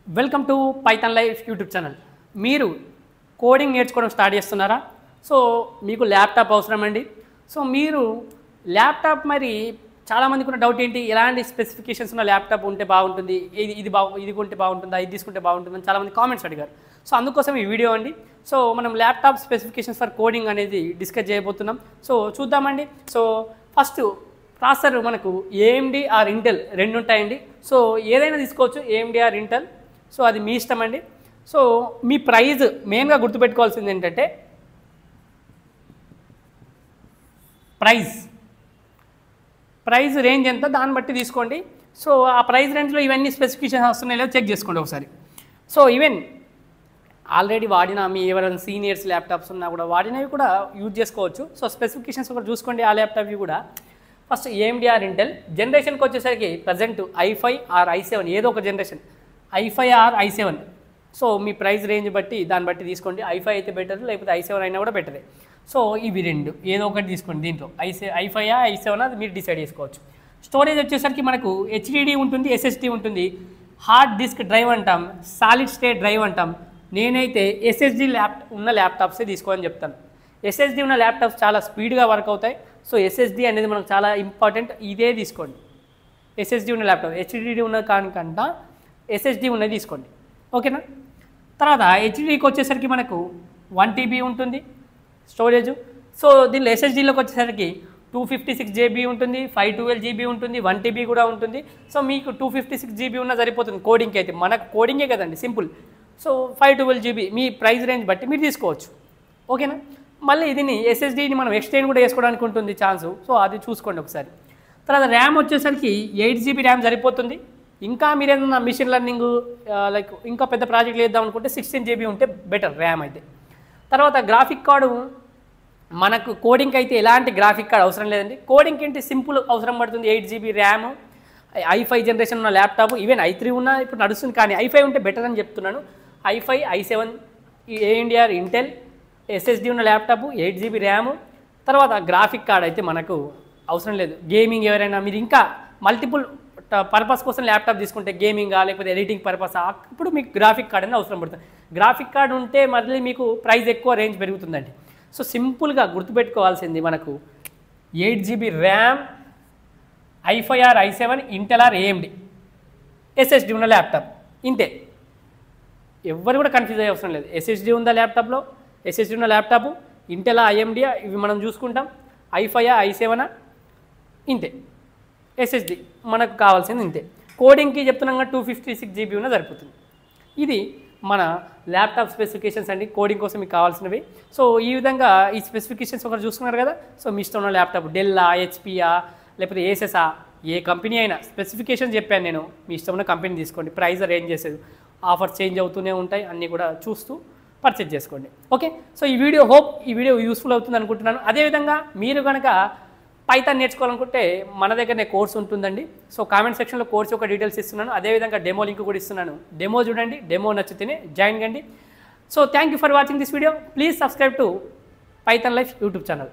Welcome to Python life YouTube channel. మీరు coding నేర్చుకోవడం start చేస్తున్నారా? సో మీకు ల్యాప్టాప్ అవసరం అండి. సో మీరు ల్యాప్టాప్ మరి చాలామందికి ఉన్న డౌట్ ఏంటి, ఎలాంటి స్పెసిఫికేషన్స్ ఉన్న ల్యాప్టాప్ ఉంటే బాగుంటుంది, ఇది కొంటే బాగుంటుందా, ఇది తీసుకుంటే బాగుంటుందని చాలామంది కామెంట్స్ అడిగారు. సో అందుకోసం ఈ వీడియో అండి. సో మనం ల్యాప్టాప్ స్పెసిఫికేషన్స్ ఫర్ కోడింగ్ అనేది డిస్కస్ చేయబోతున్నాం. సో చూద్దామండి. సో ఫస్ట్ ప్రాసెసర్ మనకు AMD ఆర్ ఇంటెల్ రెండు ఉంటాయండి. సో ఏదైనా తీసుకోవచ్చు, AMD ఆర్ ఇంటెల్. సో అది మీ ఇష్టం అండి. సో మీ ప్రైజ్ మెయిన్గా గుర్తుపెట్టుకోవాల్సింది ఏంటంటే ప్రైజ్ రేంజ్ ఎంత, దాన్ని బట్టి తీసుకోండి. సో ఆ ప్రైస్ రేంజ్లో ఇవన్నీ స్పెసిఫికేషన్స్ వస్తున్నాయో లేదో చెక్ చేసుకోండి ఒకసారి. సో ఈవెన్ ఆల్రెడీ వాడిన మీ ఎవరైనా సీనియర్స్ ల్యాప్టాప్స్ ఉన్నా కూడా వాడినవి కూడా యూజ్ చేసుకోవచ్చు. సో స్పెసిఫికేషన్స్ ఒకటి చూసుకోండి. ఆ ల్యాప్టాప్వి కూడా ఫస్ట్ AMD ఆర్ ఇంటెల్. జనరేషన్కి వచ్చేసరికి ప్రజెంట్ i5 ఆర్ i7 ఏదో ఒక generation, i5 or i7. So మీ ప్రైస్ రేంజ్ బట్టి దాన్ని బట్టి తీసుకోండి. i5 అయితే బెటర్, లేకపోతే i7 అయినా కూడా బెటరే. సో ఇవి రెండు ఏదో ఒకటి తీసుకోండి. దీంట్లో i5 i7 అది మీరు డిసైడ్ చేసుకోవచ్చు. స్టోరేజ్ వచ్చేసరికి మనకు HDD ఉంటుంది, SSD ఉంటుంది, హార్డ్ డిస్క్ డ్రైవ్ అంటాం, సాలిడ్ స్టేట్ డ్రైవ్ అంటాం. నేనైతే SSD ఉన్న ల్యాప్టాప్సే తీసుకోవాలని చెప్తాను. SSD ఉన్న ల్యాప్టాప్స్ చాలా స్పీడ్గా వర్క్ అవుతాయి. సో SSD అనేది మనకు చాలా ఇంపార్టెంట్. ఇదే తీసుకోండి. SSD ఉన్న ల్యాప్టాప్, HDD ఉన్న కానికంటే SSD ఉన్నది తీసుకోండి. ఓకేనా? తర్వాత HDDకి వచ్చేసరికి మనకు 1 TB ఉంటుంది స్టోరేజ్. సో దీనిలో SSDలోకి వచ్చేసరికి 256 GB ఉంటుంది, 512 GB ఉంటుంది, 1 TB కూడా ఉంటుంది. సో మీకు 256 GB ఉన్నా సరిపోతుంది కోడింగ్కి అయితే. మనకు కోడింగే కదండి, సింపుల్. సో 512 GB మీ ప్రైస్ రేంజ్ బట్టి మీరు తీసుకోవచ్చు. ఓకేనా? మళ్ళీ దీన్ని SSDని మనం ఎక్స్టెండ్ కూడా చేసుకోవడానికి ఉంటుంది ఛాన్సు. సో అది చూసుకోండి ఒకసారి. తర్వాత ర్యామ్ వచ్చేసరికి 8 GB ర్యామ్ సరిపోతుంది. ఇంకా మీరు ఏదైనా మిషన్ లెర్నింగ్ లైక్ ఇంకా పెద్ద ప్రాజెక్టులు వేద్దాం అనుకుంటే 16 GB ఉంటే బెటర్ ర్యామ్ అయితే. తర్వాత గ్రాఫిక్ కార్డు మనకు కోడింగ్కి అయితే ఎలాంటి గ్రాఫిక్ కార్డ్ అవసరం లేదండి. కోడింగ్కి ఏంటి సింపుల్ అవసరం పడుతుంది. 8 GB ర్యామ్, i5 జనరేషన్ ఉన్న ల్యాప్టాప్, ఈవెన్ i3 ఉన్నా ఇప్పుడు నడుస్తుంది, కానీ i5 ఉంటే బెటర్ అని చెప్తున్నాను. i5 i7 AMD or Intel, SSD ఉన్న ల్యాప్టాప్, 8 GB ర్యామ్. తర్వాత గ్రాఫిక్ కార్డ్ అయితే మనకు అవసరం లేదు. గేమింగ్ ఎవరైనా మీరు ఇంకా మల్టిపుల్ పర్పస్ కోసం ల్యాప్టాప్ తీసుకుంటే, గేమింగా లేకపోతే ఎడిటింగ్ పర్పస్, అప్పుడు మీకు గ్రాఫిక్ కార్డ్ అనేది అవసరం పడుతుంది. గ్రాఫిక్ కార్డ్ ఉంటే మళ్ళీ మీకు ప్రైస్ ఎక్కువ, రేంజ్ పెరుగుతుందండి. సో సింపుల్గా గుర్తుపెట్టుకోవాల్సింది మనకు 8 GB RAM, i5 or i7 Intel or AMD, SSD ఉన్న ల్యాప్టాప్, ఇంతే. ఎవరు కూడా కన్ఫ్యూజ్ అయ్యే అవసరం లేదు. SSD ఉందా ల్యాప్టాప్లో, SSD ఉన్న ల్యాప్టాప్, ఇంటెల్ AMD ఇవి మనం చూసుకుంటాం, i5 i7 ఇంతే. SSD మనకు కావాల్సింది ఇంతే. కోడింగ్కి చెప్తున్నాం 256 GB ఉన్న సరిపోతుంది. ఇది మన ల్యాప్టాప్ స్పెసిఫికేషన్స్ అండి, కోడింగ్ కోసం మీకు కావాల్సినవి. సో ఈ విధంగా ఈ స్పెసిఫికేషన్స్ ఒకటి చూసుకున్నారు కదా. సో మీ ఇష్టం ఉన్న ల్యాప్టాప్ డెల్లా, హెచ్పియా, లేకపోతే ఏసెసా, ఏ కంపెనీ అయినా స్పెసిఫికేషన్ చెప్పాను నేను. మీ ఇష్టం ఉన్న కంపెనీ తీసుకోండి. ప్రైస్ రేంజ్ చేసేది, ఆఫర్స్ చేంజ్ అవుతూనే ఉంటాయి, అన్నీ కూడా చూస్తూ పర్చేజ్ చేసుకోండి. ఓకే. సో ఈ వీడియో యూస్ఫుల్ అవుతుంది అనుకుంటున్నాను. అదేవిధంగా మీరు కనుక పైథాన్ నేర్చుకోవాలనుకుంటే మన దగ్గరనే కోర్స్ ఉంటుందండి. సో కామెంట్ సెక్షన్లో కోర్స్ యొక్క డీటెయిల్స్ ఇస్తున్నాను. అదేవిధంగా డెమో లింక్ కూడా ఇస్తున్నాను. డెమో చూడండి, డెమో నచ్చితేనే జాయిన్ కండి. So thank you for watching this video. Please subscribe to Python life YouTube channel.